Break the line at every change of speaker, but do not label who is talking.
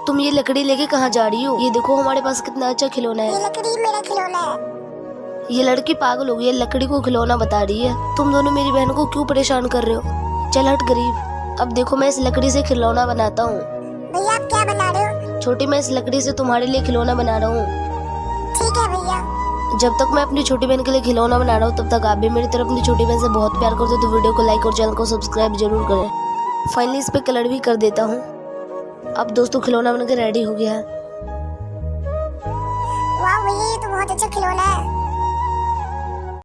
तुम ये लकड़ी लेके कहाँ जा रही हो? ये देखो हमारे पास कितना अच्छा खिलौना है।
ये लकड़ी मेरा खिलौना है।
ये लड़की पागल हो गई है, लकड़ी को खिलौना बता रही है। तुम दोनों मेरी बहन को क्यों परेशान कर रहे हो? चल हट गरीब। अब देखो मैं इस लकड़ी से खिलौना बनाता हूँ।
भैया आप क्या बना रहे हो?
छोटी, मैं इस लकड़ी से तुम्हारे लिए खिलौना बना रहा हूँ।
ठीक है भैया।
जब तक मैं अपनी छोटी बहन के लिए खिलौना बना रहा हूँ तब तक आप भी मेरी तरफ अपनी छोटी बहन से बहुत प्यार करते हो, तो वीडियो को लाइक और चैनल को सब्सक्राइब जरूर करें। फाइनली इस पे कलर भी कर देता हूँ। अब दोस्तों खिलौना बनकर रेडी हो गया है।
वाह भैया ये तो बहुत अच्छा खिलौना है।